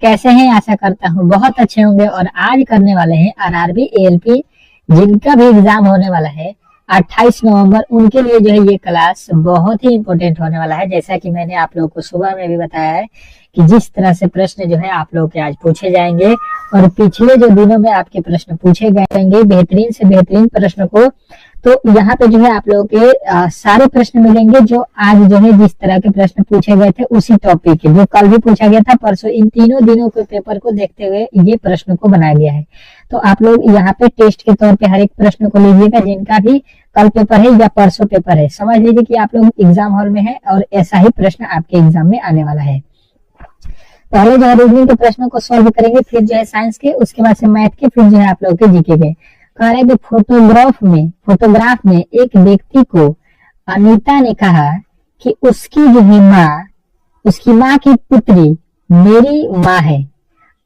कैसे हैं? आशा करता हूँ बहुत अच्छे होंगे। और आज करने वाले हैं आरआरबी एएलपी, जिनका भी एग्जाम होने वाला है 28 नवंबर, उनके लिए जो है ये क्लास बहुत ही इंपॉर्टेंट होने वाला है। जैसा कि मैंने आप लोगों को सुबह में भी बताया है कि जिस तरह से प्रश्न जो है आप लोगों के आज पूछे जाएंगे और पिछले जो दिनों में आपके प्रश्न पूछे गए बेहतरीन से बेहतरीन प्रश्न को, तो यहाँ पे जो है आप लोगों के सारे प्रश्न मिलेंगे जो आज जो है जिस तरह के प्रश्न पूछे गए थे उसी टॉपिक के, जो कल भी पूछा गया था, परसों, इन तीनों दिनों के पेपर को देखते हुए ये प्रश्न को बनाया गया है। तो आप लोग यहाँ पे टेस्ट के तौर पे हर एक प्रश्न को लीजिएगा, जिनका भी कल पेपर है या परसों पेपर है, समझ लीजिए कि आप लोग एग्जाम हॉल में है और ऐसा ही प्रश्न आपके एग्जाम में आने वाला है। पहले जो है रीजनिंग के प्रश्नों को सॉल्व करेंगे, फिर जो है साइंस के, उसके बाद से मैथ के, फिर जो है आप लोग के जीके के। कह रहे हैं कि फोटोग्राफ में एक व्यक्ति को अनीता ने कहा कि उसकी जो है माँ, उसकी माँ की पुत्री मेरी माँ है।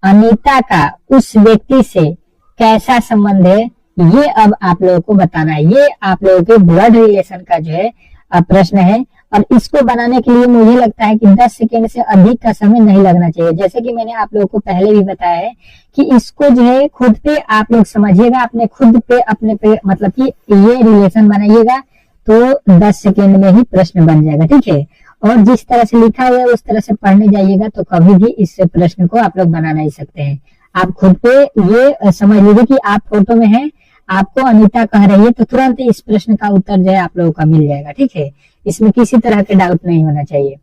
अनीता का उस व्यक्ति से कैसा संबंध है, ये अब आप लोगों को बताना है। ये आप लोगों के ब्लड रिलेशन का जो है प्रश्न है, और इसको बनाने के लिए मुझे लगता है कि 10 सेकेंड से अधिक का समय नहीं लगना चाहिए। जैसे कि मैंने आप लोगों को पहले भी बताया है कि इसको जो है खुद पे आप लोग समझिएगा, अपने खुद पे, अपने पे, मतलब कि ये रिलेशन बनाइएगा तो 10 सेकेंड में ही प्रश्न बन जाएगा, ठीक है। और जिस तरह से लिखा हुआ है उस तरह से पढ़ने जाइएगा तो कभी भी इस प्रश्न को आप लोग बना नहीं सकते हैं। आप खुद पे ये समझ लीजिए कि आप फोटो में हैं, आपको अनीता कह रही है, तो तुरंत इस प्रश्न का उत्तर जो है आप लोगों का मिल जाएगा, ठीक है। इसमें किसी तरह के डाउट नहीं होना चाहिए।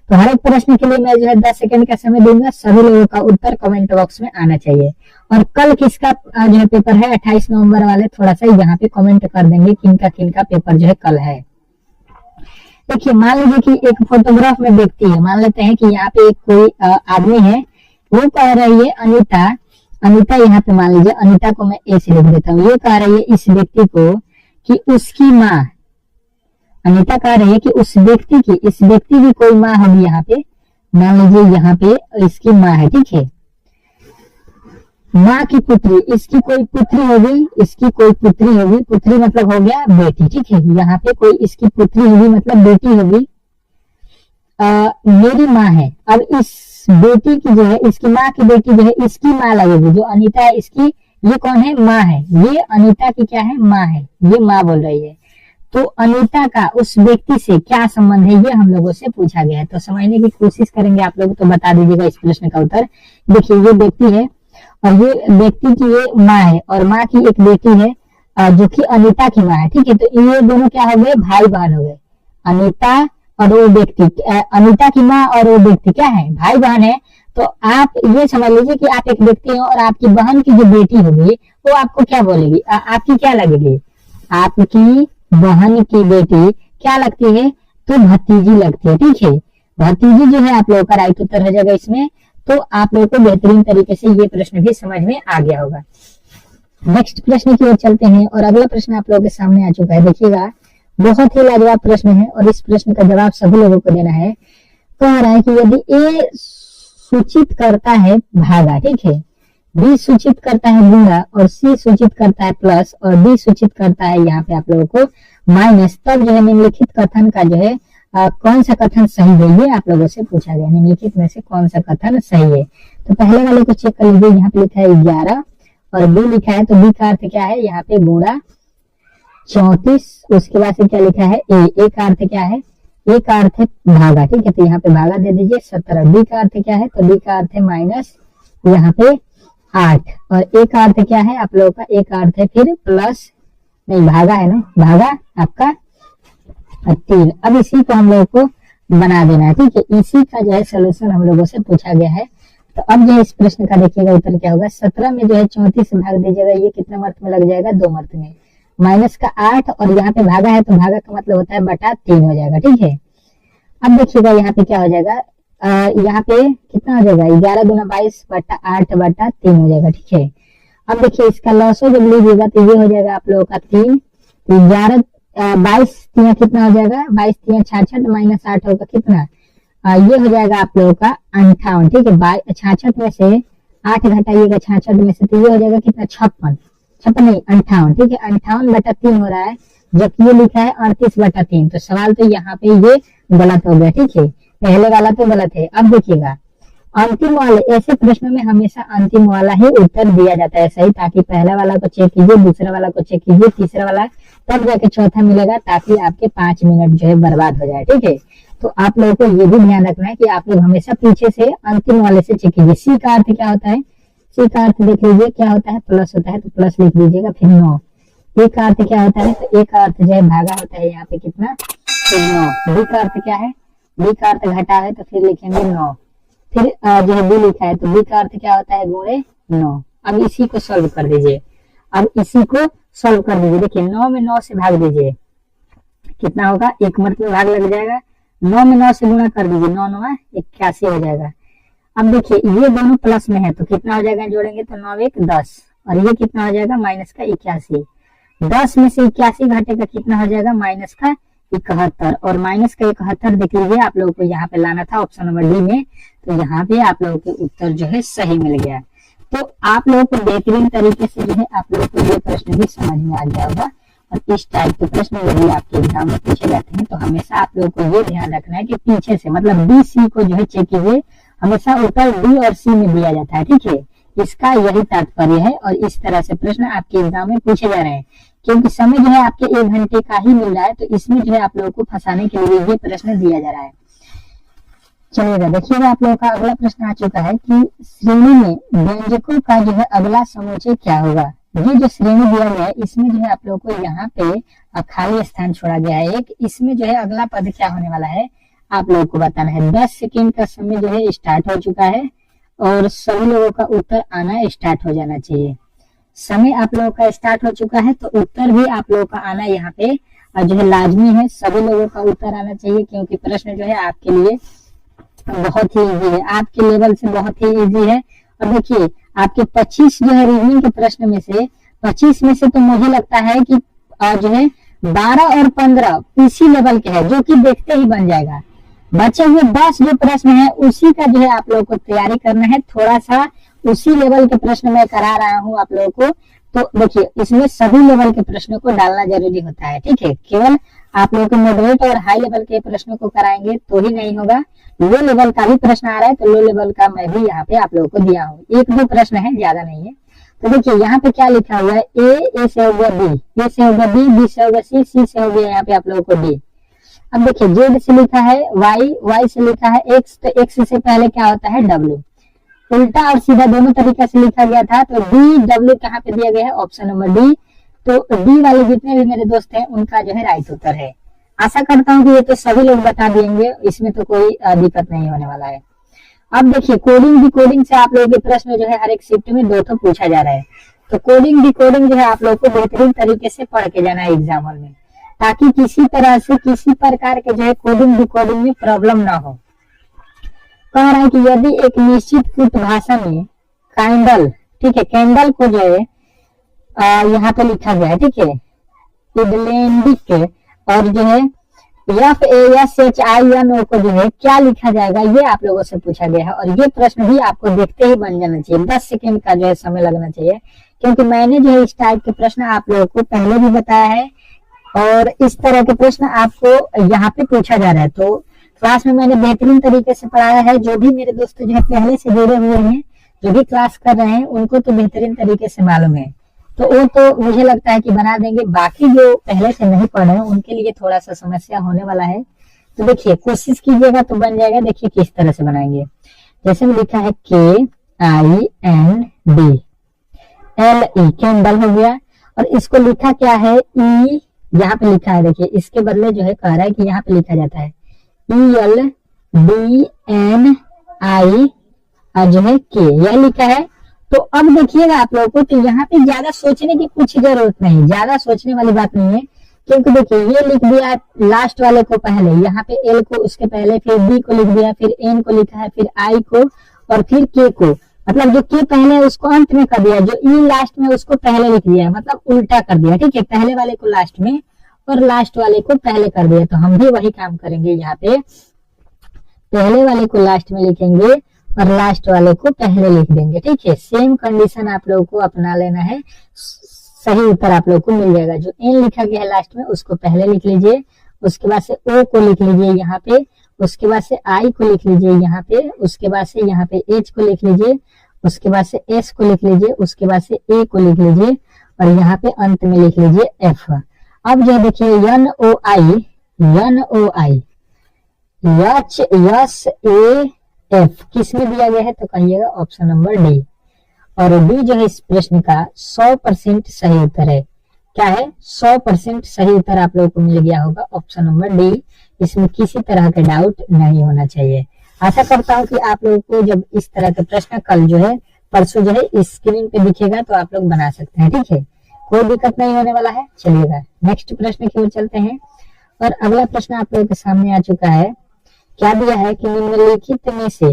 तो हर एक प्रश्न के लिए मैं जो है 10 सेकंड का समय दूंगा, सभी लोगों का उत्तर कमेंट बॉक्स में आना चाहिए। और कल किसका जो है पेपर है 28 नवंबर वाले, थोड़ा सा यहाँ पे कमेंट कर देंगे किनका पेपर जो है कल है। देखिए, मान लीजिए कि एक फोटोग्राफ में व्यक्ति है, मान लेते हैं कि यहाँ पे एक कोई आदमी है, वो कह रही है अनीता यहाँ पे मान लीजिए, अनीता को मैं ए से लिख देता हूँ। ये कह रही है इस व्यक्ति को कि उसकी माँ, अनीता कह रही है कि इस व्यक्ति की कोई माँ होगी। यहाँ पे मान लीजिए यहाँ पे इसकी माँ है, ठीक है। माँ की पुत्री, इसकी कोई पुत्री होगी, पुत्री मतलब हो गया बेटी, ठीक है। यहाँ पे कोई इसकी पुत्री होगी मतलब बेटी होगी। मेरी माँ है, अब इस बेटी की जो है, इसकी माँ की बेटी जो है इसकी माँ लगेगी। जो अनीता है इसकी, ये कौन है? माँ है। ये अनीता की क्या है? माँ है। ये माँ बोल रही है। तो अनीता का उस व्यक्ति से क्या संबंध है, ये हम लोगों से पूछा गया है। तो समझने की कोशिश करेंगे आप लोग, तो बता दीजिएगा इस प्रश्न का उत्तर। देखिए, ये व्यक्ति है और ये व्यक्ति की ये माँ है, और माँ की एक बेटी है जो कि अनीता की माँ है, ठीक है। तो ये दोनों क्या हो गए? भाई बहन हो गए। अनीता और वो व्यक्ति, अनीता की माँ और वो व्यक्ति क्या है? भाई बहन है। तो आप ये समझ लीजिए कि आप एक व्यक्ति हो और आपकी बहन की जो बेटी होगी वो आपको क्या बोलेगी? आपकी क्या लगेगी? आपकी बहन की बेटी क्या लगती है? तो भतीजी लगती है, ठीक है। भतीजी जो है आप लोगों का राइट उत्तर हो जाएगा इसमें। तो आप लोगों को बेहतरीन तरीके से ये प्रश्न भी समझ में आ गया होगा। नेक्स्ट प्रश्न की ओर चलते हैं, और अगला प्रश्न आप लोगों के सामने आ चुका है। देखिएगा, बहुत ही लाजवाब प्रश्न है और इस प्रश्न का जवाब सभी लोगों को देना है। कह रहा है कि यदि ए सूचित करता है भागा, ठीक है, बी सूचित करता है गुणा, और सी सूचित करता है प्लस, और डी सूचित करता है यहाँ पे आप लोगों को माइनस, तब जो है निम्नलिखित कथन का जो है कौन सा कथन सही है, ये आप लोगों से पूछा गया। निम्नलिखित में से कौन सा कथन सही है? तो पहले वाले को चेक कर लीजिए। यहाँ पे लिखा है 11 और बी लिखा है, तो बी का अर्थ क्या है? यहाँ पे गुणा 34। उसके बाद से क्या लिखा है? ए का अर्थ क्या है? ए का अर्थ है भागा, ठीक है। तो यहाँ पे भागा दे दीजिए 17। बी का अर्थ क्या है? तो बी का अर्थ है माइनस यहाँ पे 8। और ए का अर्थ क्या है आप लोगों का? ए का अर्थ है फिर प्लस, नहीं भागा है ना, भागा आपका 3। अब इसी को हम लोगों को बना देना है, ठीक है। इसी का जो है सोल्यूशन हम लोगों से पूछा गया है। तो अब जो है इस प्रश्न का देखिएगा उत्तर क्या होगा। 17 में जो है 34 से भाग दीजिएगा, ये कितने मर्त में लग जाएगा? 2 मर्त में। माइनस का 8 और यहाँ पे भागा है, तो भागा का मतलब होता है बटा 3 हो जाएगा, ठीक है। अब देखिएगा यहाँ पे क्या हो जाएगा, यहाँ पे कितना हो जाएगा? 11 दूना 22 बटा 8 बटा 3 हो जाएगा, ठीक है। अब देखिए इसका लॉसो जब लीजिएगा तो ये हो जाएगा आप लोगों का 3। तो 11 22 3 कितना हो जाएगा? 22 3 66 माइनस 8 होगा कितना? ये हो जाएगा आप लोगों का 58, ठीक है। 66 में से 8 घटाइएगा 66 में से, तो ये हो जाएगा कितना? 56 नहीं 58, ठीक है। 58 बटा 3 हो रहा है, जबकि ये लिखा है 38 बटा 3। तो सवाल तो यहाँ पे ये गलत हो गया, ठीक है। पहले वाला तो गलत है। अब देखिएगा अंतिम वाले ऐसे प्रश्नों में हमेशा अंतिम वाला ही उत्तर दिया जाता है सही, ताकि पहला वाला को चेक कीजिए, दूसरा वाला को चेक कीजिए, तीसरा वाला, तब जाके चौथा मिलेगा, ताकि आपके 5 मिनट जो है बर्बाद हो जाए। ठीक है, तो आप लोगों को ये भी ध्यान रखना है कि आप लोग हमेशा पीछे से अंतिम वाले से चेक कीजिए। सी का अर्थ क्या होता है, सी का अर्थ देख लीजिए क्या होता है, प्लस होता है, तो प्लस लिख लीजिएगा। फिर 9, ए का अर्थ क्या होता है, तो ए का अर्थ जो है भागा होता है यहाँ पे कितना, फिर 9। बी का अर्थ क्या है, बी का अर्थ घटा है, तो फिर लिखेंगे 9। फिर जो है बी लिखा है, तो बी का अर्थ क्या होता है, गुणे 9। अब इसी को सॉल्व कर दीजिए, अब इसी को सॉल्व कर दीजिए। देखिए 9 में 9 से भाग दीजिए, कितना होगा, 1 मिनट में भाग लग जाएगा। 9 में 9 से गुणा कर दीजिए, 9 9 81 हो जाएगा। अब देखिए ये दोनों प्लस में है, तो कितना हो जाएगा, जोड़ेंगे तो 9 1 10, और ये कितना हो जाएगा, माइनस का 81। 10 में से 81 घटेगा, कितना हो जाएगा, माइनस का 71। और माइनस का 71 देख लीजिए, आप लोगों को यहाँ पे लाना था ऑप्शन नंबर डी में, तो यहाँ पे आप लोगों के उत्तर जो है सही मिल गया। तो आप लोगों को बेहतरीन तरीके से जो है आप लोगों को ये प्रश्न भी समझ में आ गया होगा। और इस टाइप के प्रश्न यदि आपके एग्जाम में पूछे जाते हैं, तो हमेशा आप लोगों को ये ध्यान रखना है कि पीछे से, मतलब बी सी को जो है चेक कीजिए, हमेशा उत्तर डी और सी में दिया जाता है। ठीक है, इसका यही तात्पर्य है, और इस तरह से प्रश्न आपके एग्जाम में पूछे जा रहे हैं, क्योंकि समय जो है आपके 1 घंटे का ही मिल रहा है, तो इसमें जो है आप लोगों को फंसाने के लिए ये प्रश्न दिया जा रहा है। चलिएगा देखिएगा, आप लोगों का अगला प्रश्न आ चुका है कि श्रेणी में व्यंजकों का जो है अगला समुच्चय क्या होगा। ये जो श्रेणी दिया गया है, इसमें जो है आप लोगों को यहाँ पे खाली स्थान छोड़ा गया है एक, इसमें जो है अगला पद क्या होने वाला है आप लोगों को बताना है। 10 सेकेंड का समय जो है स्टार्ट हो चुका है, और सभी लोगों का उत्तर आना स्टार्ट हो जाना चाहिए। समय आप लोगों का स्टार्ट हो चुका है, तो उत्तर भी आप लोगों का आना यहाँ पे जो है लाजमी है। सभी लोगों का उत्तर आना चाहिए, क्योंकि प्रश्न जो है आपके लिए बहुत ही इजी है, आपके लेवल से बहुत ही इजी है। और देखिए आपके 25 जो है रीजनिंग के प्रश्न में से 25 में से तो मुझे लगता है कि जो है 12 और 15 इसी लेवल के है, जो कि देखते ही बन जाएगा। बचे हुए 10 जो प्रश्न है उसी का जो है आप लोगों को तैयारी करना है। थोड़ा सा उसी लेवल के प्रश्न मैं करा रहा हूँ आप लोगों को, तो देखिए इसमें सभी लेवल के प्रश्नों को डालना जरूरी होता है। ठीक है, केवल आप लोगों को मॉडरेट और हाई लेवल के प्रश्नों को कराएंगे तो ही नहीं होगा। लो लेवल का भी प्रश्न आ रहा है, तो लो लेवल का मैं भी यहाँ पे आप लोगों को दिया हूँ। 1-2 प्रश्न है, ज्यादा नहीं है। तो देखिए यहाँ पे क्या लिखा हुआ है, ए से होगा बी, ए से होगा बी से होगा सी से हो गया यहाँ पे आप लोगों को डी। अब देखिए जेड से लिखा है वाई, वाई से लिखा है एक्स, तो एक्स से पहले क्या होता है डब्ल्यू। उल्टा और सीधा दोनों तरीके से लिखा गया था, तो डी डब्ल्यू कहाँ पे दिया गया है, ऑप्शन नंबर डी। तो डी वाले जितने भी मेरे दोस्त हैं उनका जो है राइट उत्तर है। आशा करता हूँ कि ये तो सभी लोग बता देंगे, इसमें तो कोई दिक्कत नहीं होने वाला है। अब देखिए कोडिंग डिकोडिंग से आप लोगों के प्रश्न जो है हर एक शिफ्ट में 2 पूछा जा रहा है। तो कोडिंग डिकोडिंग जो है आप लोग को बेहतरीन तरीके से पढ़ के जाना है एग्जाम हॉल में, ताकि किसी तरह से किसी प्रकार के जो है कोडिंग डिकोडिंग में प्रॉब्लम ना हो। कह रहा है कि यदि एक निश्चित कृत भाषा में कैंडल, ठीक है, कैंडल को जो है यहाँ पे लिखा गया है, ठीक है, इडलेंडिक, और जो है FASHINO को जो है क्या लिखा जाएगा, ये आप लोगों से पूछा गया है। और ये प्रश्न भी आपको देखते ही बन जाना चाहिए, 10 सेकेंड का जो है समय लगना चाहिए, क्योंकि मैंने जो है इस टाइप के प्रश्न आप लोगों को पहले भी बताया है, और इस तरह के प्रश्न आपको यहाँ पे पूछा जा रहा है। तो क्लास में मैंने बेहतरीन तरीके से पढ़ाया है। जो भी मेरे दोस्त जो है पहले से जुड़े हुए हैं, जो भी क्लास कर रहे हैं, उनको तो बेहतरीन तरीके से मालूम है, तो वो तो मुझे लगता है कि बना देंगे। बाकी जो पहले से नहीं पढ़े हैं उनके लिए थोड़ा सा समस्या होने वाला है। तो देखिए कोशिश कीजिएगा तो बन जाएगा। देखिए किस तरह से बनाएंगे, जैसे में लिखा है KINDLE, कैंडल हो गया, और इसको लिखा क्या है ई, यहाँ पे लिखा है, देखिए इसके बदले जो है कह रहा है कि यहाँ पे लिखा जाता है ELDNI जो है K, यह लिखा है। तो अब देखिएगा आप लोगों को, तो यहाँ पे ज्यादा सोचने की कुछ जरूरत नहीं, ज्यादा सोचने वाली बात नहीं है, क्योंकि देखिए ये लिख दिया लास्ट वाले को पहले, यहाँ पे L को उसके पहले, फिर B को लिख दिया, फिर N को लिखा है, फिर I को, और फिर K को, मतलब जो K पहले है उसको अंत में कर दिया, जो E लास्ट में उसको पहले लिख दिया, मतलब उल्टा कर दिया। ठीक है, पहले वाले को लास्ट में और लास्ट वाले को पहले कर दिया। तो हम भी वही काम करेंगे, यहाँ पे पहले वाले को लास्ट में लिखेंगे और लास्ट वाले को पहले लिख देंगे। ठीक है, सेम कंडीशन आप लोगों को अपना लेना है, सही उत्तर आप लोगों को मिल जाएगा। जो N लिखा गया है लास्ट में उसको पहले लिख लीजिए, उसके बाद से O को लिख लीजिए यहाँ पे, उसके बाद से आई को लिख लीजिए यहाँ पे, उसके बाद से यहाँ पे एच को लिख लीजिए, उसके बाद से एस को लिख लीजिए, उसके बाद से ए को लिख लीजिए और यहाँ पे अंत में लिख लीजिए एफ। अब जो देखिए N O I, H S A F किस में दिया गया है तो कहिएगा ऑप्शन नंबर डी। और डी जो है इस प्रश्न का 100% सही उत्तर है। क्या है? 100% सही उत्तर आप लोगों को मिल गया होगा ऑप्शन नंबर डी। इसमें किसी तरह का डाउट नहीं होना चाहिए। आशा करता हूँ कि आप लोगों को जब इस तरह के प्रश्न कल जो है परसों जो है स्क्रीन पे दिखेगा तो आप लोग बना सकते हैं। ठीक है, कोई दिक्कत नहीं होने वाला है। चलिएगा नेक्स्ट प्रश्न की ओर चलते हैं। और अगला प्रश्न आप लोगों के सामने आ चुका है। क्या दिया है कि निम्नलिखित में से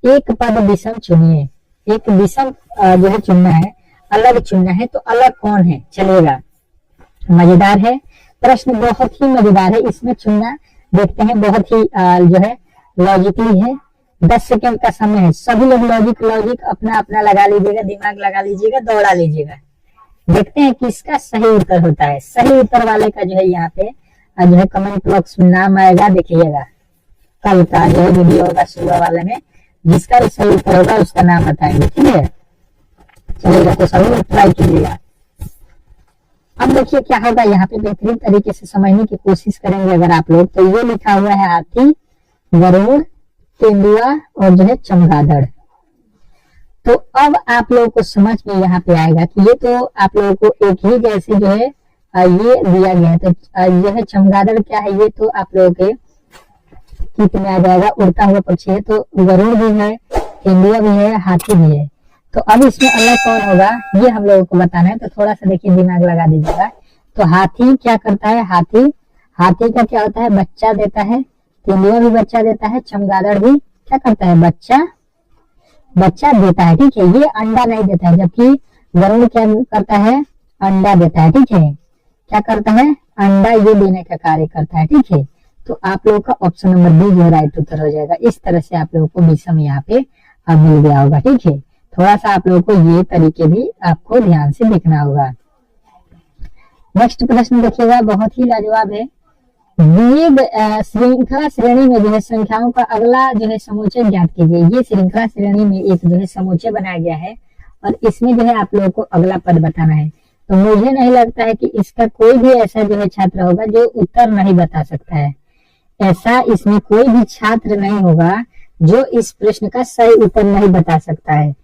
एक पद विषम चुनिए। एक विषम जो है चुनना है, अलग चुनना है, तो अलग कौन है? चलेगा, मजेदार है प्रश्न, बहुत ही मजेदार है। इसमें चुनना देखते हैं, बहुत ही जो है लॉजिकली है। 10 सेकंड का समय है। सभी लोग लॉजिक अपना अपना लगा लीजिएगा, दिमाग लगा लीजिएगा, दौड़ा लीजिएगा। देखते हैं किसका सही उत्तर होता है। सही उत्तर वाले का जो है यहाँ पे जो है कमेंट बॉक्स में नाम आएगा, देखिएगा कल का जो है वीडियो होगा सुबह वाले में, जिसका सही उत्तर होगा उसका नाम बताएंगे। ठीक है, चलिएगा तो सभी लोग ट्राई कीजिएगा। अब देखिए क्या होगा यहाँ पे, बेहतरीन तरीके से समझने की कोशिश करेंगे अगर आप लोग। तो ये लिखा हुआ है हाथी, गरुड़, तेंदुआ और जो है चमगादड़। तो अब आप लोगों को समझ में यहाँ पे आएगा कि ये तो आप लोगों को एक ही जैसे जो है ये दिया गया है। तो जो है चमगादड़ क्या है, ये तो आप लोगों के चित्त में आ जाएगा, उड़ता हुआ पक्षी है। तो गरुड़ भी है, तेंदुआ भी है, हाथी भी है। तो अब इसमें अलग कौन होगा ये हम लोगों को बताना है। तो थोड़ा सा देखिए दिमाग लगा दीजिएगा। तो हाथी क्या करता है? हाथी का क्या होता है? बच्चा देता है। तेंदुआ भी बच्चा देता है। चमगादड़ भी क्या करता है? बच्चा देता है। ठीक है, ये अंडा नहीं देता है। जबकि गरुड़ क्या करता है? अंडा देता है। ठीक है, क्या करता है? अंडा ये देने का कार्य करता है। ठीक है, तो आप लोगों का ऑप्शन नंबर बी जो राइट उत्तर हो जाएगा। इस तरह से आप लोगों को विषम यहाँ पे मिल गया होगा। ठीक है, थोड़ा सा आप लोगों को ये तरीके भी आपको ध्यान से देखना होगा। नेक्स्ट प्रश्न देखिएगा, बहुत ही लाजवाब है। श्रृंखला श्रेणी में जो है संख्याओं का अगला जो है समुच्चय ज्ञात कीजिए। ये श्रृंखला श्रेणी में एक जो है समुच्चय बनाया गया है और इसमें जो है आप लोगों को अगला पद बताना है। तो मुझे नहीं लगता है कि इसका कोई भी ऐसा जो है छात्र होगा जो उत्तर नहीं बता सकता है। ऐसा इसमें कोई भी छात्र नहीं होगा जो इस प्रश्न का सही उत्तर नहीं बता सकता है,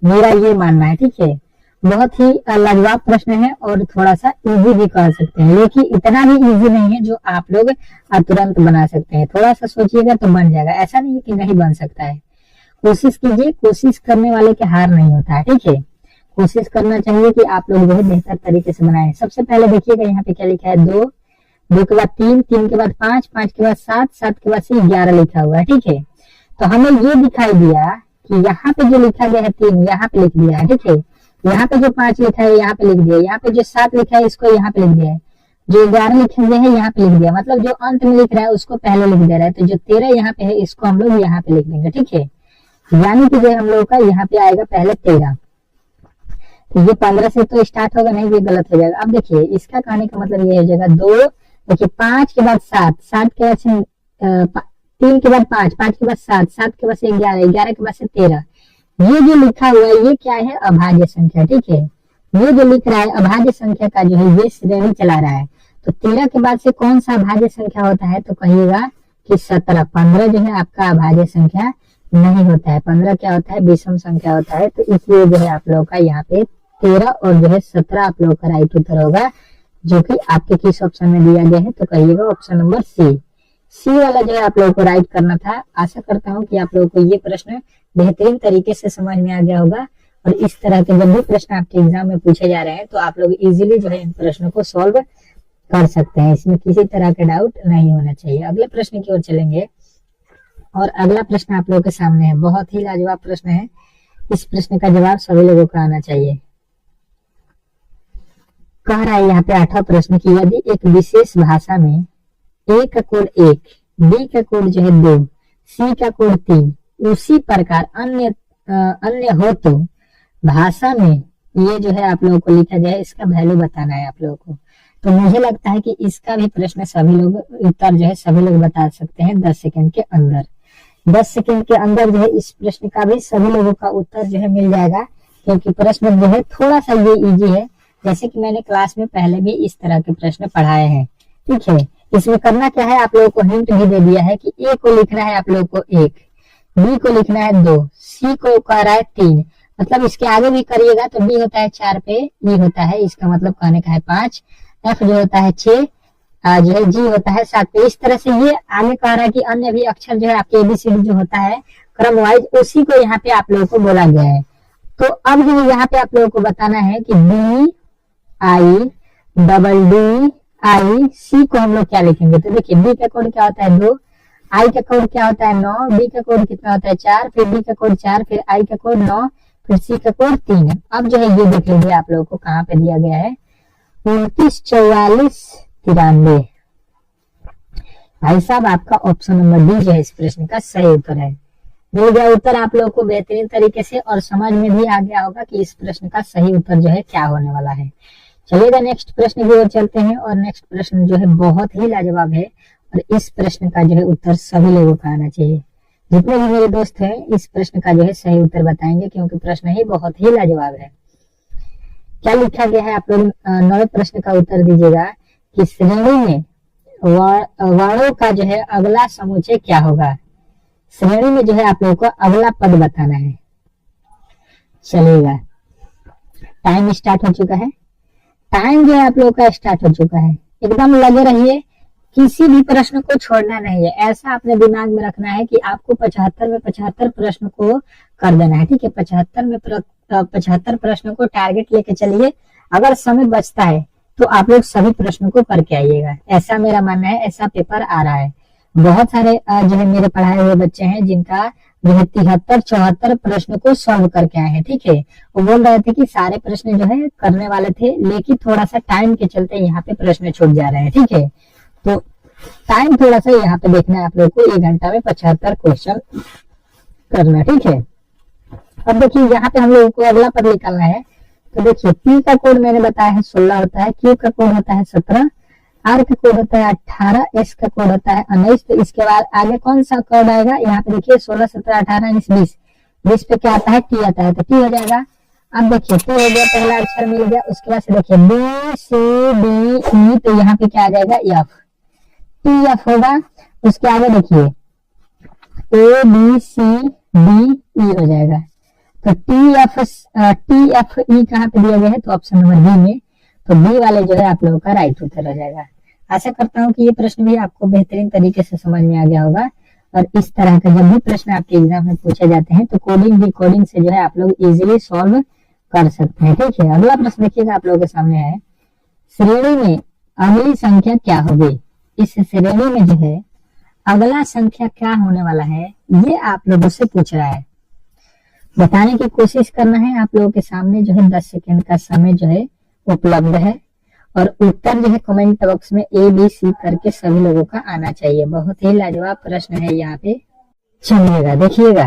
मेरा ये मानना है। ठीक है, बहुत ही लाजवाब प्रश्न है और थोड़ा सा इजी भी कह सकते हैं, लेकिन इतना भी इजी नहीं है जो आप लोग तुरंत बना सकते हैं। थोड़ा सा सोचिएगा तो बन जाएगा, ऐसा नहीं है कि नहीं बन सकता है। कोशिश कीजिए, कोशिश करने वाले के हार नहीं होता है। ठीक है, कोशिश करना चाहिए कि आप लोग जो है बेहतर तरीके से बनाएं। सबसे पहले देखिएगा यहाँ पे क्या लिखा है, 2, 2 के बाद 3, 3 के बाद 5, 5 के बाद 7, 7 के बाद से 11 लिखा हुआ है। ठीक है, तो हमें ये दिखाई दिया कि यहाँ पे जो लिखा गया है 3 यहाँ पे लिख दिया है। ठीक है, यहाँ पे जो 5 लिखा है यहाँ पे लिख दिया, यहाँ पे जो 7 लिखा है इसको यहाँ पे लिख दिया है, जो 11 लिखे गए है यहाँ पे लिख दिया। मतलब जो अंत में लिख रहा है उसको पहले लिख दे रहा है। तो जो 13 यहाँ पे है इसको हम लोग यहाँ पे लिख देंगे। ठीक है, यानी कि जो हम लोग का यहाँ पे आएगा पहले 13। तो ये 15 से तो स्टार्ट होगा नहीं, ये गलत हो जाएगा। अब देखिए इसका कहने का मतलब ये हो जाएगा 2, देखिए 5 के बाद 7, 7 के बाद 3 के बाद 5, 5 के बाद 7, 7 के बाद से 11, 11 के बाद से 13। ये जो लिखा हुआ है ये क्या है? अभाज्य संख्या। ठीक है, ये जो लिख रहा है अभाज्य संख्या का जो है ये श्रेणी चला रहा है। तो 13 के बाद से कौन सा अभाज्य संख्या होता है? तो कहिएगा कि 17। 15 जो है आपका अभाज्य संख्या नहीं होता है। 15 क्या होता है? विषम संख्या होता है। तो इसलिए जो है आप लोगों का यहाँ पे 13 और जो है 17 आप लोगों का राइट उत्तर होगा, जो कि आपके किस ऑप्शन में दिया गया है? तो कहिएगा ऑप्शन नंबर सी वाला जो है आप लोगों को राइट करना था। आशा करता हूँ कि आप लोगों को ये प्रश्न बेहतरीन तरीके से समझ में आ गया होगा और इस तरह के जब भी प्रश्न आपके एग्जाम में पूछे जा रहे हैं तो आप लोग इजीली जो है इन प्रश्नों को सॉल्व कर सकते हैं। इसमें किसी तरह का डाउट नहीं होना चाहिए। अगले प्रश्न की ओर चलेंगे और अगला प्रश्न आप लोगों के सामने है। बहुत ही लाजवाब प्रश्न है। इस प्रश्न का जवाब सभी लोगों को आना चाहिए। कह रहा है यहाँ पे 8वां प्रश्न की यदि एक विशेष भाषा में ए का कोड 1, बी का कोड जो है 2, सी का कोड 3, उसी प्रकार अन्य हो तो भाषा में ये जो है आप लोगों को लिखा गया है, इसका वैल्यू बताना है आप लोगों को। तो मुझे लगता है कि इसका भी प्रश्न सभी लोग उत्तर जो है सभी लोग बता सकते हैं 10 सेकंड के अंदर। 10 सेकंड के अंदर जो है इस प्रश्न का भी सभी लोगों का उत्तर जो है मिल जाएगा, क्योंकि प्रश्न जो है थोड़ा सा ये इजी है। जैसे कि मैंने क्लास में पहले भी इस तरह के प्रश्न पढ़ाए हैं, ठीक है। इसमें करना क्या है, आप लोगों को हिंट भी दे दिया है कि ए को लिखना है आप लोगों को 1, बी को लिखना है 2, सी को कह रहा है 3, मतलब इसके आगे भी करिएगा तो बी होता है 4 पे, ई होता है, इसका मतलब कहने का है 5, एफ जो होता है 6, जो है जी होता है 7 पे। इस तरह से ये आगे कह रहा है कि अन्य भी अक्षर जो है आपके एबीसीडी जो होता है क्रम वाइज, उसी को यहाँ पे आप लोगों को बोला गया है। तो अब जो है यहाँ पे आप लोगों को बताना है कि D I double D I C को हम लोग क्या लिखेंगे। तो देखिए डी का कोड क्या होता है 2, आई का कोड क्या होता है 9, डी का कोड कितना होता है 4, फिर डी का कोड 4, फिर आई का कोड 9, फिर सी का कोड 3 है। अब जो है ये देख लीजिए आप लोगों को कहाँ पे दिया गया है 29 44 93। भाई साहब आपका ऑप्शन नंबर डी जो है इस प्रश्न का सही उत्तर है। मिल गया उत्तर आप लोगों को बेहतरीन तरीके से, और समझ में भी आ गया होगा कि इस प्रश्न का सही उत्तर जो है क्या होने वाला है। चलिएगा नेक्स्ट प्रश्न की ओर चलते हैं, और नेक्स्ट प्रश्न जो है बहुत ही लाजवाब है, और इस प्रश्न का जो है उत्तर सभी लोगों का आना चाहिए। जितने भी मेरे दोस्त हैं इस प्रश्न का जो है सही उत्तर बताएंगे, क्योंकि प्रश्न ही बहुत ही लाजवाब है। क्या लिखा गया है आप लोग 9वें प्रश्न का उत्तर दीजिएगा कि श्रेणी में वर्णों का जो है अगला समुच्चय क्या होगा। श्रेणी में जो है आप लोगों को अगला पद बताना है। चलिएगा टाइम स्टार्ट हो चुका है, टाइम जो है आप लोगों का स्टार्ट हो चुका है। एकदम लगे रहिए, किसी भी प्रश्न को छोड़ना नहीं है। ऐसा अपने दिमाग में रखना है कि आपको 75 में 75 प्रश्न को कर देना है, ठीक है। 75 में 75 प्रश्नों को टारगेट लेके चलिए। अगर समय बचता है तो आप लोग सभी प्रश्नों को करके आइएगा, ऐसा मेरा मानना है। ऐसा पेपर आ रहा है, बहुत सारे जो है मेरे पढ़ाए हुए बच्चे हैं जिनका जो है 73 74 प्रश्न को सॉल्व करके आए हैं, ठीक है। वो बोल रहे थे कि सारे प्रश्न जो है करने वाले थे, लेकिन थोड़ा सा टाइम के चलते यहाँ पे प्रश्न छूट जा रहे हैं, ठीक है। तो टाइम थोड़ा सा यहाँ पे देखना है आप लोग को, 1 घंटा में 75 क्वेश्चन करना, ठीक है। अब देखिए यहाँ पे हम लोगों को अगला पद निकालना है। तो देखिए पी का कोड मैंने बताया है 16 होता है, क्यू का कोड होता है 17, आर का कोड होता है 18, एस का कोड होता है 19। तो इसके बाद आगे कौन सा कोड आएगा, यहाँ पे देखिए 16 17 18 19 20, 20 पे क्या आता है टी आता है, तो टी हो जाएगा। अब देखिए टी हो गया, पहला अक्षर मिल गया। उसके बाद से देखिए बी सी डी ई, तो यहाँ पे क्या आ जाएगा एफ, टी एफ होगा। उसके आगे देखिए A B C D E हो जाएगा। तो टी एफ ई कहाँ पे दिया गया है, तो ऑप्शन नंबर बी में। तो बी वाले जो है आप लोगों का राइट उत्तर हो जाएगा। आशा करता हूँ कि ये प्रश्न भी आपको बेहतरीन तरीके से समझ में आ गया होगा, और इस तरह का जब भी प्रश्न आपके एग्जाम में पूछे जाते हैं तो कोडिंग डिकोडिंग से जो है आप लोग इजीली सॉल्व कर सकते हैं, ठीक है। अगला प्रश्न देखिएगा आप लोगों के सामने है, श्रेणी में अगली संख्या क्या होगी। इस श्रेणी में जो है अगला संख्या क्या होने वाला है, ये आप लोगों से पूछ रहा है। बताने की कोशिश करना है। आप लोगों के सामने जो है 10 सेकंड का समय जो है उपलब्ध है, और उत्तर जो है कमेंट बॉक्स में ए बी सी करके सभी लोगों का आना चाहिए। बहुत ही लाजवाब प्रश्न है यहाँ पे। चलिएगा देखिएगा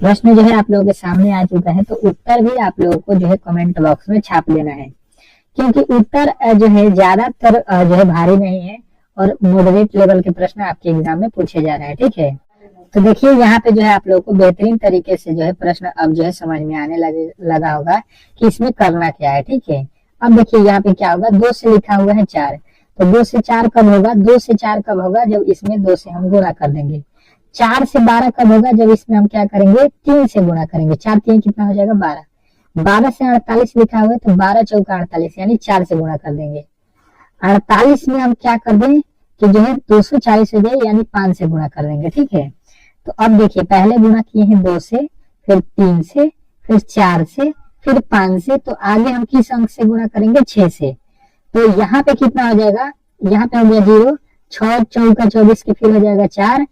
प्रश्न जो है आप लोगों के सामने आ चुका है, तो उत्तर भी आप लोगों को जो है कमेंट बॉक्स में छाप लेना है, क्योंकि उत्तर जो है ज्यादातर जो है भारी नहीं है, और मॉडरेट लेवल के प्रश्न आपके एग्जाम में पूछे जा रहे हैं, ठीक है। तो देखिए यहाँ पे जो है आप लोगों को बेहतरीन तरीके से जो है प्रश्न अब जो है समझ में आने लगा होगा कि इसमें करना क्या है, ठीक है। अब देखिए यहाँ पे क्या होगा, 2 से लिखा हुआ है 4, तो 2 से 4 कब होगा, 2 से 4 कब होगा, जब इसमें 2 से हम गुणा कर देंगे। 4 से 12 कब होगा, जब इसमें हम क्या करेंगे 3 से गुणा करेंगे। 4 3 कितना हो जाएगा 12। 12 से 48 लिखा हुआ है, तो 12 चौका 48, यानी 4 से गुणा कर देंगे। 48 में हम क्या कर दें कि जो है 240 हो जाए, यानी 5 से गुणा कर देंगे, ठीक है। तो अब देखिए पहले गुणा किए हैं 2 से, फिर 3 से, फिर 4 से, फिर 5 से, तो आगे हम किस अंक से गुणा करेंगे 6 से। तो यहाँ पे कितना हो जाएगा, यहाँ पे हो गया 0, 6 चौका 24 के फिर हो जाएगा 4,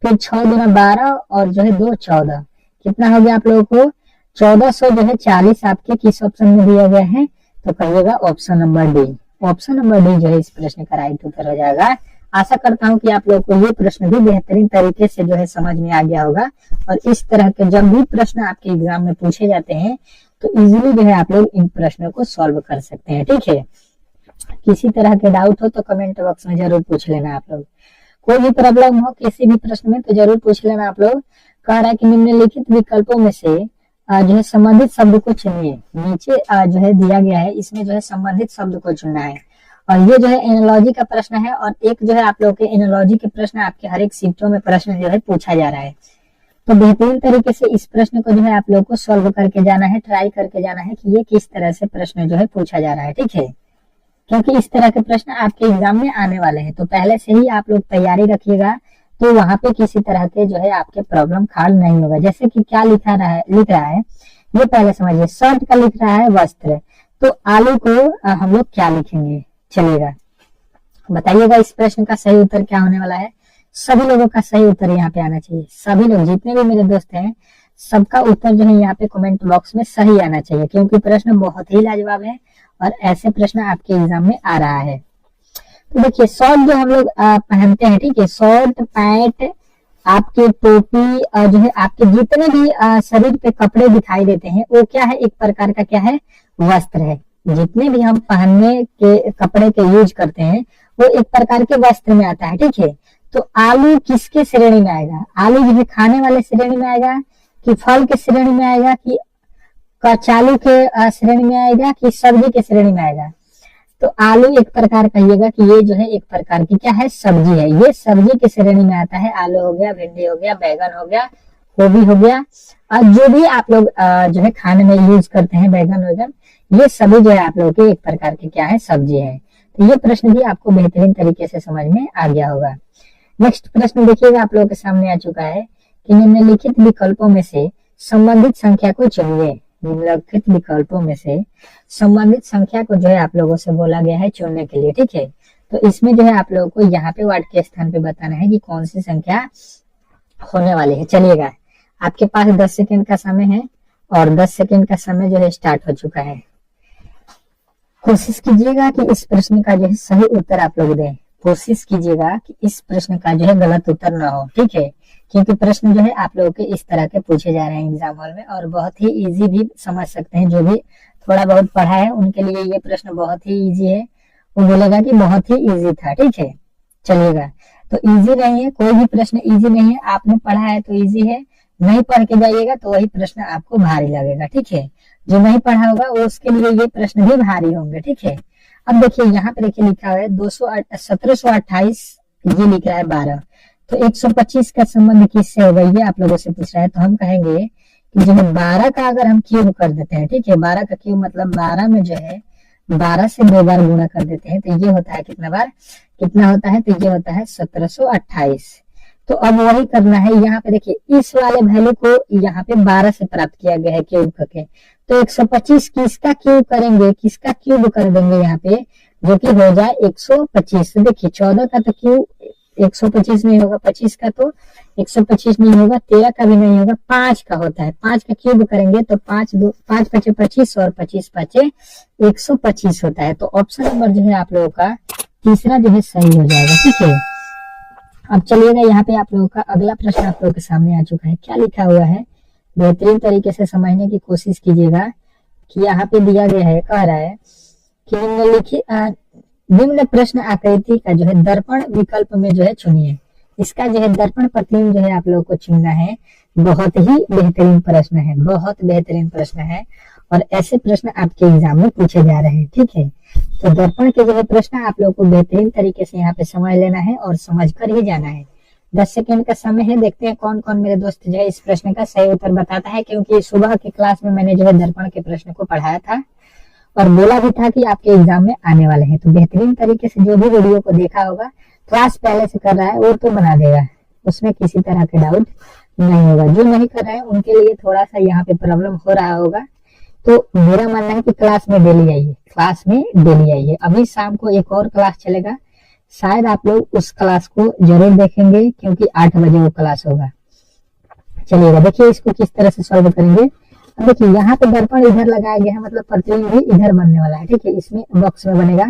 फिर 6 दूना 12 और जो है 2 14, कितना हो गया आप लोगों को 1440 आपके किस ऑप्शन में दिया गया है, तो कहिएगा option number D. Option number D जो है इस प्रश्न का राइट उत्तर हो जाएगा। आशा करता हूं कि आप लोगों को ये प्रश्न भी बेहतरीन तरीके से जो है समझ में आ गया होगा, और इस तरह के जब भी प्रश्न आपके एग्जाम में पूछे जाते हैं तो इजीली जो है आप लोग इन प्रश्नों को सॉल्व कर सकते हैं, ठीक है। किसी तरह के डाउट हो तो कमेंट बॉक्स में जरूर पूछ लेना आप लोग। कोई भी प्रॉब्लम हो किसी भी प्रश्न में तो जरूर पूछ लेना आप लोग। कह रहा है कि निम्नलिखित विकल्पों में से जो है संबंधित शब्द को चुनिए। नीचे जो है दिया गया है, इसमें जो है संबंधित शब्द को चुनना है। और ये जो है एनालॉजी का प्रश्न है, और एक जो है आप लोग के एनालॉजी के प्रश्न आपके हर एक शिफ्टों में प्रश्न जो है पूछा जा रहा है। तो बेहतरीन तरीके से इस प्रश्न को जो है आप लोग को सॉल्व करके जाना है, ट्राई करके जाना है कि ये किस तरह से प्रश्न जो है पूछा जा रहा है, ठीक है। क्योंकि इस तरह के प्रश्न आपके एग्जाम में आने वाले हैं, तो पहले से ही आप लोग तैयारी रखिएगा, तो वहां पे किसी तरह के जो है आपके प्रॉब्लम खाल नहीं होगा। जैसे कि क्या लिख रहा है ये पहले समझिए। शर्ट का लिख रहा है वस्त्र, तो आलू को हम लोग क्या लिखेंगे, चलिएगा बताइएगा इस प्रश्न का सही उत्तर क्या होने वाला है। सभी लोगों का सही उत्तर यहाँ पे आना चाहिए। सभी लोग जितने भी मेरे दोस्त हैं सबका उत्तर जो है यहाँ पे कमेंट बॉक्स में सही आना चाहिए, क्योंकि प्रश्न बहुत ही लाजवाब है और ऐसे प्रश्न आपके एग्जाम में आ रहा है। तो देखिए शॉर्ट जो हम लोग पहनते हैं, ठीक है, शॉर्ट पैंट, आपके टोपी जो है आपके जितने भी शरीर पे कपड़े दिखाई देते हैं वो क्या है, एक प्रकार का क्या है, वस्त्र है। जितने भी हम पहनने के कपड़े के यूज करते हैं वो एक प्रकार के वस्त्र में आता है, ठीक है। तो आलू किसके श्रेणी में आएगा, आलू जो है खाने वाले श्रेणी में आएगा कि फल के श्रेणी में आएगा कि कचालू के श्रेणी में आएगा कि सब्जी के श्रेणी में आएगा। तो आलू एक प्रकार कहिएगा कि ये जो है एक प्रकार की क्या है, सब्जी है। ये सब्जी के श्रेणी में आता है। आलू हो गया, भिंडी हो गया, बैगन हो गया, गोभी हो गया, और जो भी आप लोग जो है खाने में यूज करते हैं, बैगन वैगन, ये सभी जो है आप लोग के एक प्रकार की क्या है, सब्जी है। तो ये प्रश्न भी आपको बेहतरीन तरीके से समझ में आ गया होगा। नेक्स्ट प्रश्न देखिएगा आप लोगों के सामने आ चुका है कि निम्नलिखित विकल्पों में से संबंधित संख्या को चुनिए। निम्नलिखित विकल्पों में से संबंधित संख्या को जो है आप लोगों से बोला गया है चुनने के लिए, ठीक है। तो इसमें जो है आप लोगों को यहाँ पे वर्ड के स्थान पे बताना है कि कौन सी संख्या होने वाली है। चलिएगा आपके पास 10 सेकंड का समय है और 10 सेकंड का समय जो है स्टार्ट हो चुका है। कोशिश कीजिएगा कि इस प्रश्न का जो है सही उत्तर आप लोग दें। कोशिश कीजिएगा कि इस प्रश्न का जो है गलत उत्तर ना हो, ठीक है, क्योंकि प्रश्न जो है आप लोगों के इस तरह के पूछे जा रहे हैं एग्जाम हॉल में, और बहुत ही इजी भी समझ सकते हैं। जो भी थोड़ा बहुत पढ़ा है उनके लिए ये प्रश्न बहुत ही इजी है, वो बोलेगा कि बहुत ही इजी था, ठीक है। चलिएगा, तो इजी नहीं है, कोई भी प्रश्न इजी नहीं है। आपने पढ़ा है तो इजी है, नहीं पढ़ के जाइएगा तो वही प्रश्न आपको भारी लगेगा, ठीक है। जो नहीं पढ़ा होगा वो उसके लिए ये प्रश्न भी भारी होंगे, ठीक है। अब देखिए यहाँ पे देखिए लिखा हुआ है 1728, ये लिख रहा है 12, तो 125 का संबंध किससे होगा, ये आप लोगों से पूछ रहा है। तो हम कहेंगे कि जो है 12 का अगर हम क्यूब कर देते हैं, ठीक है, 12 का क्यूब मतलब 12 में जो है 12 से 2 बार गुणा कर देते हैं, तो ये होता है कितना बार, कितना होता है, तो ये होता है 1728। तो अब वही करना है। यहाँ पे देखिए इस वाले वैल्यू को यहाँ पे 12 से प्राप्त किया गया है क्यूब करके, तो 125 किसका क्यूब करेंगे, किसका क्यूब कर देंगे यहाँ पे, जो कि हो जाए 125। देखिए 14 का तो क्यूब 125 नहीं होगा, 25 का तो 125 नहीं होगा, 13 का भी नहीं होगा, 5 का होता है। 5 का क्यूब करेंगे तो 5 पचे 25 और 25 पचे 125 होता है। तो ऑप्शन नंबर जो है आप लोगों का तीसरा जो है सही हो जाएगा, ठीक है। अब चलिएगा यहाँ पे आप लोगों का अगला प्रश्न आप लोगों के सामने आ चुका है। क्या लिखा हुआ है बेहतरीन तरीके से समझने की कोशिश कीजिएगा कि यहाँ पे दिया गया है, कह रहा है कि निम्न प्रश्न आकृति का जो है दर्पण विकल्प में जो है चुनिए। इसका जो है दर्पण प्रतिबिंब जो है आप लोगों को चुनना है। बहुत ही बेहतरीन प्रश्न है, बहुत बेहतरीन प्रश्न है, और ऐसे प्रश्न आपके एग्जाम में पूछे जा रहे हैं, ठीक है। तो दर्पण के जो है प्रश्न आप लोगों को बेहतरीन तरीके से यहाँ पे समझ लेना है और समझ कर ही जाना है। 10 सेकंड का समय है, देखते हैं कौन कौन मेरे दोस्त जो है इस प्रश्न का सही उत्तर बताता है, क्योंकि सुबह की क्लास में मैंने जो है दर्पण के प्रश्न को पढ़ाया था और बोला भी था कि आपके एग्जाम में आने वाले हैं। तो बेहतरीन तरीके से जो भी वीडियो को देखा होगा, क्लास पहले से कर रहा है वो तो बना देगा, उसमें किसी तरह के डाउट नहीं होगा। जो नहीं कर रहे हैं उनके लिए थोड़ा सा यहाँ पे प्रॉब्लम हो रहा होगा, तो मेरा मानना है कि क्लास में डेली आइए, क्लास में डेली आइए। अभी शाम को एक और क्लास चलेगा, शायद आप लोग उस क्लास को जरूर देखेंगे, क्योंकि 8 बजे वो क्लास होगा। चलिएगा देखिए इसको किस तरह से सॉल्व करेंगे। अब देखिए यहाँ पे दर्पण इधर लगाया गया है, मतलब प्रतिबिंब भी इधर बनने वाला है, ठीक है, इसमें बॉक्स में बनेगा।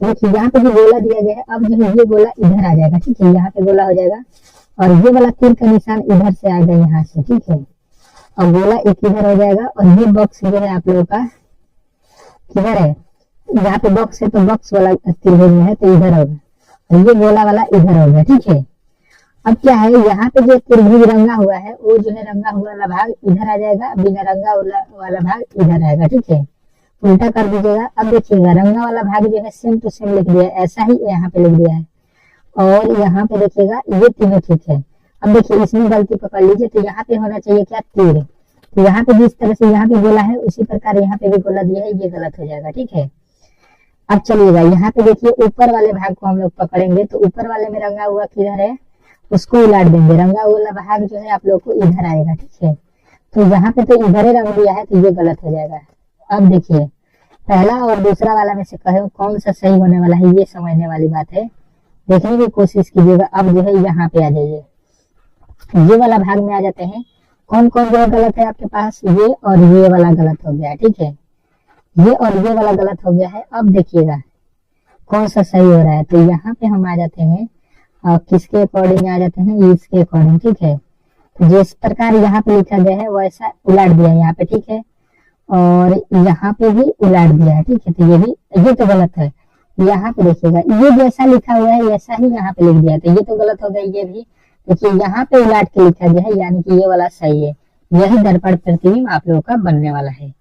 देखिए यहाँ पे जो गोला दिया गया है, अब जो है ये गोला इधर आ जाएगा, ठीक है, यहाँ पे गोला हो जाएगा और ये वाला तीर का निशान इधर से आएगा यहाँ से, ठीक है, और गोला एक इधर हो जाएगा और ये बॉक्स जो है आप लोगों का किधर है, यहाँ पे बॉक्स है तो बॉक्स वाला त्रिभुज में है तो इधर होगा, और ये गोला वाला इधर होगा। ठीक है, अब क्या है, यहाँ पे जो त्रिभुज रंगा हुआ है वो जो है रंगा हुआ वाला भाग इधर आ जाएगा, बिना रंगा वाला भाग इधर आएगा। ठीक है, उल्टा कर दीजिएगा। अब देखिएगा रंगा वाला भाग जो है सेम टू सेम लिख दिया है, ऐसा ही यहाँ पे लिख दिया है, और यहाँ पे देखिएगा ये तीनों ठीक है। अब देखिए इसमें गलती पकड़ लीजिए, तो यहाँ पे होना चाहिए क्या, तीर। तो यहाँ पे जिस तरह से यहाँ पे गोला है उसी प्रकार यहाँ पे भी गोला दिया है, ये गलत हो जाएगा। ठीक है, अब चलिएगा यहाँ पे देखिए ऊपर वाले भाग को हम लोग पकड़ेंगे, तो ऊपर वाले में रंगा हुआ किधर है उसको उलट देंगे, रंगा वाला भाग जो है आप लोग को इधर आएगा। ठीक है, तो यहाँ पे तो इधर ही रंग दिया है तो ये गलत हो जाएगा। अब देखिए पहला और दूसरा वाला में से कहे कौन सा सही होने वाला है, ये समझने वाली बात है, देखने की कोशिश कीजिएगा। अब जो है यहाँ पे आ जाइए, ये वाला भाग में आ जाते हैं, कौन कौन जो गलत है आपके पास, ये और ये वाला गलत हो गया। ठीक है, ये और ये वाला गलत हो गया है। अब देखिएगा कौन सा सही हो रहा है, तो यहाँ पे हम आ जाते हैं और किसके अकॉर्डिंग आ जाते हैं, इसके अकॉर्डिंग। ठीक है, तो जिस प्रकार यहाँ पे लिखा गया है वैसा उलट दिया है यहाँ पे। ठीक है, और यहाँ पे भी उलट दिया है। ठीक है, तो ये तो गलत है। यहाँ पे देखिएगा ये जैसा लिखा हुआ है वैसा ही यहाँ पे लिख दिया है, तो ये तो गलत हो गया। ये भी देखिए यहाँ पे उलट के लिखा गया है, यानी कि ये वाला सही है। यही दर्पण प्रतिबिंब आप लोगों का बनने वाला है।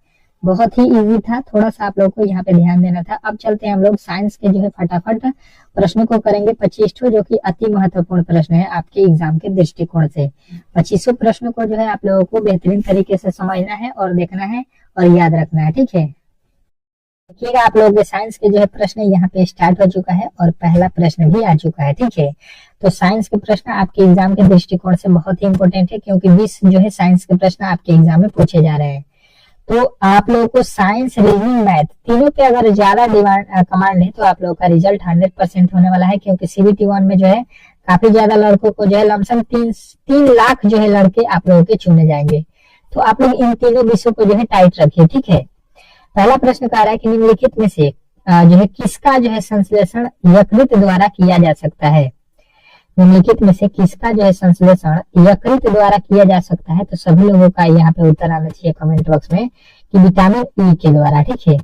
बहुत ही इजी था, थोड़ा सा आप लोग को यहाँ पे ध्यान देना था। अब चलते हैं हम लोग साइंस के जो है फटाफट प्रश्नों को करेंगे 25 जो कि अति महत्वपूर्ण प्रश्न है आपके एग्जाम के दृष्टिकोण से। 25 प्रश्नों को जो है आप लोगों को बेहतरीन तरीके से समझना है और देखना है और याद रखना है। ठीक है, देखिएगा आप लोगों के साइंस के जो है प्रश्न यहाँ पे स्टार्ट हो चुका है और पहला प्रश्न भी आ चुका है। ठीक है, तो साइंस के प्रश्न आपके एग्जाम के दृष्टिकोण से बहुत ही इंपॉर्टेंट है, क्योंकि 20 जो है साइंस के प्रश्न आपके एग्जाम में पूछे जा रहे हैं। तो आप लोगों को साइंस, रीजनिंग, मैथ तीनों पे अगर ज्यादा कमांड है तो आप लोगों का रिजल्ट 100% होने वाला है, क्योंकि CBT 1 में जो है काफी ज्यादा लड़कों को जो है लमसम 3 लाख जो है लड़के आप लोगों के चुने जाएंगे। तो आप लोग इन तीनों विषयों को जो है टाइट रखिए। ठीक है, पहला प्रश्न कह रहा है कि निम्नलिखित में से जो है किसका जो है संश्लेषण यकृत द्वारा किया जा सकता है। निम्नलिखित में से किसका जो है संश्लेषण यकृत द्वारा किया जा सकता है, तो सभी लोगों का यहाँ पे उत्तर आना चाहिए कमेंट बॉक्स में कि विटामिन ई के द्वारा। ठीक है,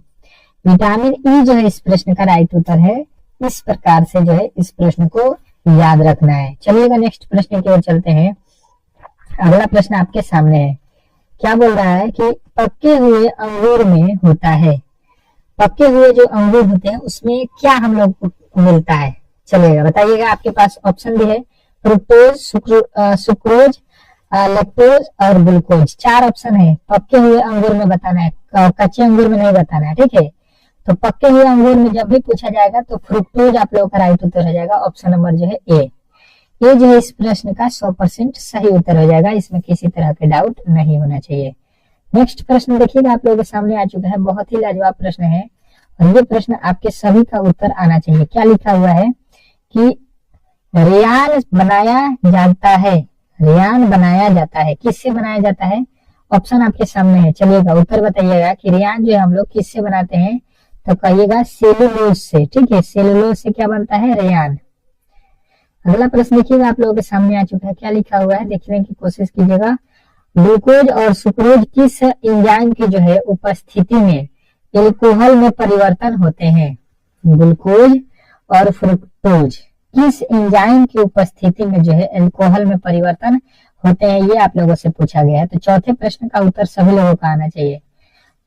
विटामिन ई जो है इस प्रश्न का राइट उत्तर है। इस प्रकार से जो है इस प्रश्न को याद रखना है। चलिएगा नेक्स्ट प्रश्न की ओर चलते हैं। अगला प्रश्न आपके सामने है, क्या बोल रहा है कि पके हुए अंगूर में होता है, पके हुए जो अंगूर होते हैं उसमें क्या हम लोग को मिलता है। चलिएगा बताइएगा, आपके पास ऑप्शन भी है, फ्रुक्टोज, सुक्रोज, लैक्टोज और ग्लूकोज। 4 ऑप्शन है, पके हुए अंगूर में बताना है, कच्चे अंगूर में नहीं बताना है। ठीक है, तो पके हुए अंगूर में जब भी पूछा जाएगा तो फ्रुक्टोज आप लोगों का राइट उत्तर हो जाएगा। ऑप्शन नंबर जो है ए, ये जो है इस प्रश्न का 100% सही उत्तर हो जाएगा, इसमें किसी तरह के डाउट नहीं होना चाहिए। नेक्स्ट प्रश्न देखिएगा आप लोगों के सामने आ चुका है, बहुत ही लाजवाब प्रश्न है और ये प्रश्न आपके सभी का उत्तर आना चाहिए। क्या लिखा हुआ है कि रेयान बनाया जाता है, रेयान बनाया जाता है, किससे बनाया जाता है। ऑप्शन आपके सामने है, चलिएगा उत्तर बताइएगा कि रेयान जो है हम लोग किससे बनाते हैं, तो कहिएगा सेलुलोज से। ठीक है, सेलुलोज से क्या बनता है, रेयान। अगला प्रश्न देखिएगा आप लोगों के सामने आ चुका है, क्या लिखा हुआ है देखने की कोशिश कीजिएगा। ग्लूकोज और सुक्रोज किस एंजाइम की जो है उपस्थिति में एल्कोहल में परिवर्तन होते हैं। ग्लूकोज और फ्रुक्टोज किस एंजाइम की उपस्थिति में जो है एल्कोहल में परिवर्तन होते हैं, ये आप लोगों से पूछा गया है। तो चौथे प्रश्न का उत्तर सभी लोगों का आना चाहिए।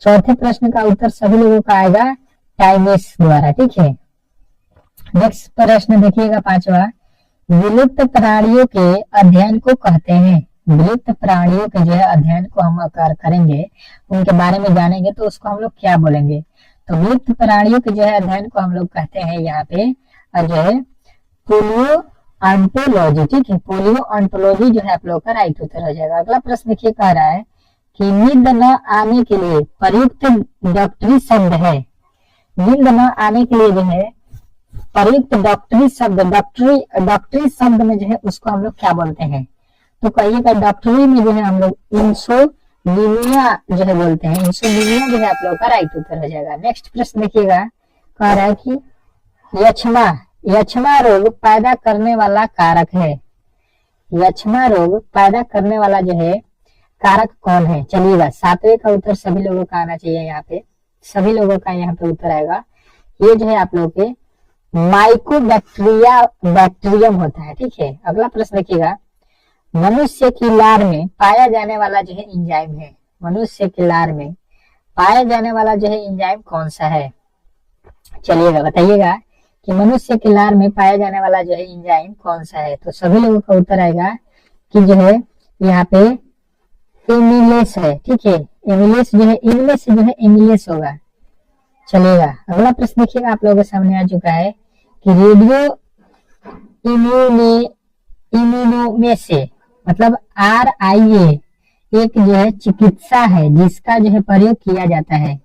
चौथे प्रश्न का उत्तर सभी लोगों का आएगा टाइमेस द्वारा। ठीक है, नेक्स्ट प्रश्न देखिएगा 5वां, विलुप्त प्राणियों के अध्ययन को कहते हैं। विलुप्त प्राणियों के जो है अध्ययन को हम करेंगे, उनके बारे में जानेंगे, तो उसको हम लोग क्या बोलेंगे। तो विलुप्त प्राणियों के जो है अध्ययन को हम लोग कहते हैं यहाँ पे जो है पोलियो ऑन्टोलॉजी। ठीक है, पोलियो ऑन्टोलॉजी जो है आप लोग का राइट उत्तर हो जाएगा। अगला प्रश्न देखिए कह रहा है कि नींद न आने के लिए प्रयुक्त डॉक्टरी शब्द है। नींद न आने के लिए जो है प्रयुक्त डॉक्टरी शब्द, डॉक्टरी शब्द में जो है उसको हम लोग क्या बोलते हैं, तो कहिएगा डॉक्टरी में जो है हम लोग इंसोलिनिया जो है बोलते हैं। इंसोलिनिया जो है आप लोग का राइट उत्तर हो जाएगा। नेक्स्ट प्रश्न देखिएगा, कह रहा है कि यक्ष्मा रोग पैदा करने वाला कारक है। यक्ष्मा रोग पैदा करने वाला जो है कारक कौन है। चलिएगा 7वें का उत्तर सभी लोगों का आना चाहिए, यहाँ पे सभी लोगों का यहाँ पे उत्तर आएगा ये जो है आप लोगों के बैक्टीरियम होता है। ठीक है, अगला प्रश्न देखिएगा, मनुष्य की लार में पाया जाने वाला जो है एंजाइम है, मनुष्य की लार में पाया जाने वाला जो है एंजाइम कौन सा है? चलिएगा बताइएगा कि मनुष्य के लार में पाया जाने वाला जो है एंजाइम कौन सा है। तो सभी लोगों का उत्तर आएगा कि जो है यहाँ पे एमिलेस है। ठीक है, एमिलेस जो है, इनमें से जो है एमिलेस होगा। चलिएगा अगला प्रश्न देखिएगा, आप लोगों के सामने आ चुका है कि रेडियो इम्यूनो से मतलब RIA एक जो है चिकित्सा है जिसका जो है प्रयोग किया जाता है।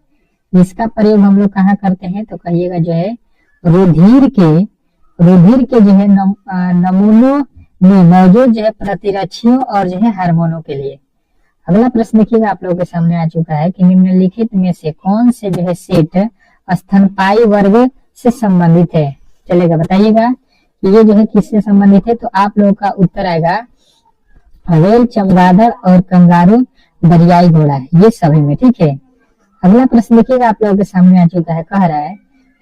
जिसका प्रयोग हम लोग कहाँ करते हैं? तो कहिएगा जो है रुधिर के जो है नमूनों में मौजूद जो है प्रतिरक्षियों और जो है हार्मोनों के लिए। अगला प्रश्न देखिएगा, आप लोगों के सामने आ चुका है कि निम्नलिखित में से कौन से जो है सेट स्तनपायी वर्ग से संबंधित है? चलेगा बताइएगा कि ये जो है किससे संबंधित है। तो आप लोगों का उत्तर आएगा व्हेल, चमगादड़ और कंगारू दरियाई घोड़ा, ये सभी में। ठीक है, अगला प्रश्न देखिएगा, आप लोगों के सामने आ चुका है, कह रहा है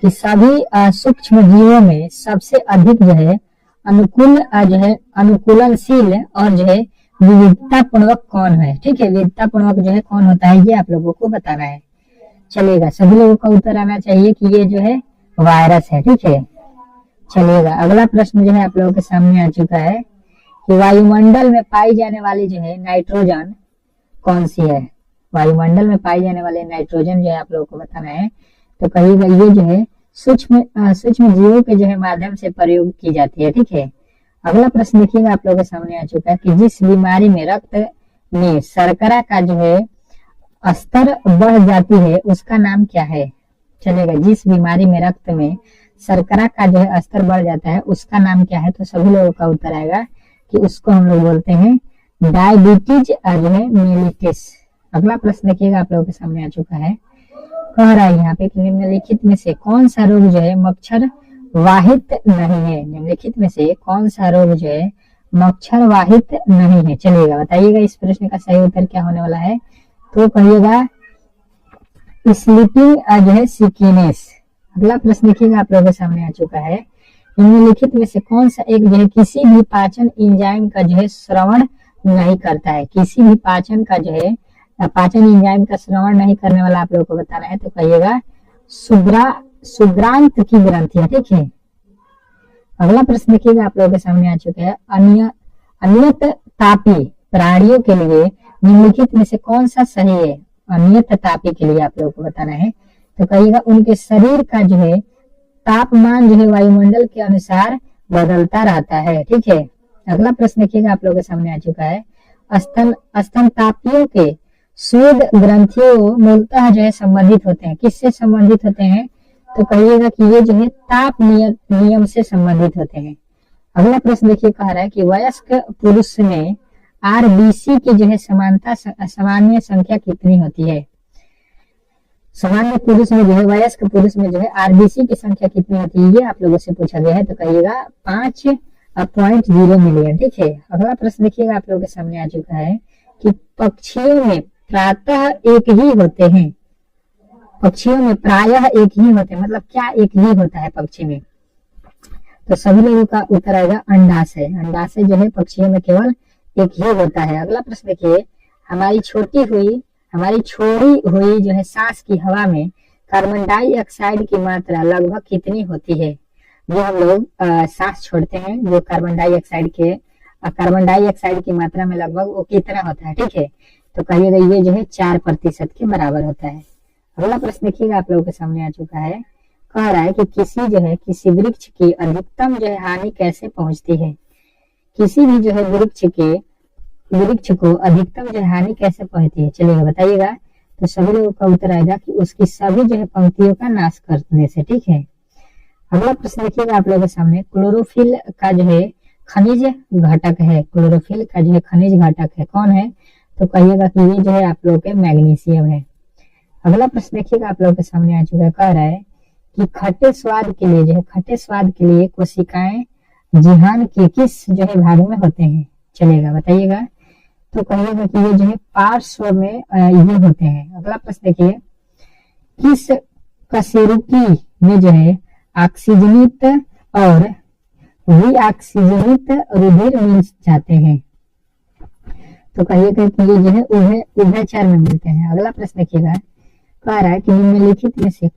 कि सभी सूक्ष्म जीवों में सबसे अधिक जो है अनुकूलनशील और जो है विविधता पूर्वक कौन है? ठीक है, विविधता पूर्वक जो है कौन होता है, ये आप लोगों को बताना है। चलेगा, सभी लोगों का उत्तर आना चाहिए कि ये जो है वायरस है। ठीक है, चलिएगा अगला प्रश्न जो है आप लोगों के सामने आ चुका है कि वायुमंडल में पाई जाने वाली जो है नाइट्रोजन कौन सी है? वायुमंडल में पाई जाने वाले नाइट्रोजन जो है आप लोगों को बताना है। तो कहिएगा ये जो है सूक्ष्म जीवों के जो है माध्यम से प्रयोग की जाती है। ठीक है, अगला प्रश्न देखिएगा, आप लोगों के सामने आ चुका है कि जिस बीमारी में रक्त में शर्करा का जो है स्तर बढ़ जाती है उसका नाम क्या है? चलेगा, जिस बीमारी में रक्त में शर्करा का जो है स्तर बढ़ जाता है उसका नाम क्या है? तो सभी लोगों का उत्तर आएगा कि उसको हम लोग बोलते हैं डायबिटीज जो है मेलिटस। अगला प्रश्न देखिएगा, आप लोगों के सामने आ चुका है, कह रहा है यहाँ पे कि निम्नलिखित में से कौन सा रोग जो है मच्छर वाहित नहीं है? निम्नलिखित में से कौन सा रोग जो है मच्छर वाहित नहीं है? चलिएगा बताइएगा इस प्रश्न का सही उत्तर क्या होने वाला है। तो कहिएगा स्लीपिंग जो है सिकनेस। अगला प्रश्न देखिएगा, आप लोगों के सामने आ चुका है, निम्नलिखित में से कौन सा एक जो है किसी भी पाचन एंजाइम का जो है श्रवण नहीं करता है? किसी भी पाचन का जो है पाचन एंजाइम का श्रवण नहीं करने वाला आप लोगों को बताना है। तो कहिएगा सुग्रांत की ग्रंथियां। ठीक है, अगला प्रश्न देखिएगा, आप लोगों के सामने आ चुका है, अनियत तापी प्राणियों के लिए निम्नलिखित में से कौन सा सही है? अनियत तापी के लिए आप लोगों को बताना है। तो कहिएगा उनके शरीर का जो है तापमान जो है वायुमंडल के अनुसार बदलता रहता है। ठीक है, अगला प्रश्न देखिएगा, आप लोगों के सामने आ चुका है, स्तनतापियों के स्वेद ग्रंथियों मूलतः जो है संबंधित होते हैं, किससे संबंधित होते हैं? तो कहिएगा कि ये जो है ताप नियम से संबंधित होते हैं। अगला प्रश्न देखिए, कह रहा है कि वयस्क पुरुष में RBC की जो है सामान्य संख्या कितनी होती है? सामान्य पुरुष में जो है वयस्क पुरुष में जो है RBC की संख्या कितनी होती है, ये आप लोगों से पूछा गया है। तो कहिएगा 5.0 मिलियन। ठीक है, अगला प्रश्न देखिएगा, आप लोगों के सामने आ चुका है कि पक्षियों में प्रातः एक ही होते हैं? पक्षियों में प्रायः एक ही होते हैं, मतलब क्या एक ही होता है पक्षी में? तो सभी लोगों का उत्तर आएगा अंडाशय। अंडाशय जो है पक्षियों में केवल एक ही होता है। अगला प्रश्न देखिए, हमारी छोड़ी हुई जो है सांस की हवा में कार्बन डाइऑक्साइड की मात्रा लगभग कितनी होती है? जो हम लोग सांस छोड़ते हैं, जो कार्बन डाइऑक्साइड की मात्रा में लगभग वो कितना होता है? ठीक है, तो कहिएगा ये जो है 4% के बराबर होता है। अगला प्रश्न देखिएगा, आप लोगों के सामने आ चुका है, कह रहा है कि किसी वृक्ष की अधिकतम जो है हानि कैसे पहुंचती है? किसी भी जो है वृक्ष को अधिकतम जो है हानि कैसे पहुंचती है? चलिएगा बताइएगा। तो सभी लोगों का उत्तर आएगा कि उसकी सभी जो है पंक्तियों का नाश करने से। ठीक है, अगला प्रश्न देखिएगा, आप लोगों के सामने क्लोरोफिल का जो है खनिज घटक है, क्लोरोफिल का जो है खनिज घटक है, कौन है? तो कहिएगा कि ये जो है आप लोगों के मैग्नीशियम है। अगला प्रश्न देखिएगा, आप लोगों के सामने आ चुका है, कह रहा है कि खट्टे स्वाद के लिए कोशिकाएं जिहान के किस जो है भाग में होते हैं? चलेगा बताइएगा। तो कहिएगा कि ये जो है पार्श्व में ये होते हैं। अगला प्रश्न देखिए, किस कशेरुकी में जो है ऑक्सीजनित और विऑक्सीजनित रुधिर मिल जाते हैं। तो कहिएगा कि ये जो है उभयचर में मिलते हैं। अगला प्रश्न देखिएगा, कह रहा है कि निम्नलिखित में से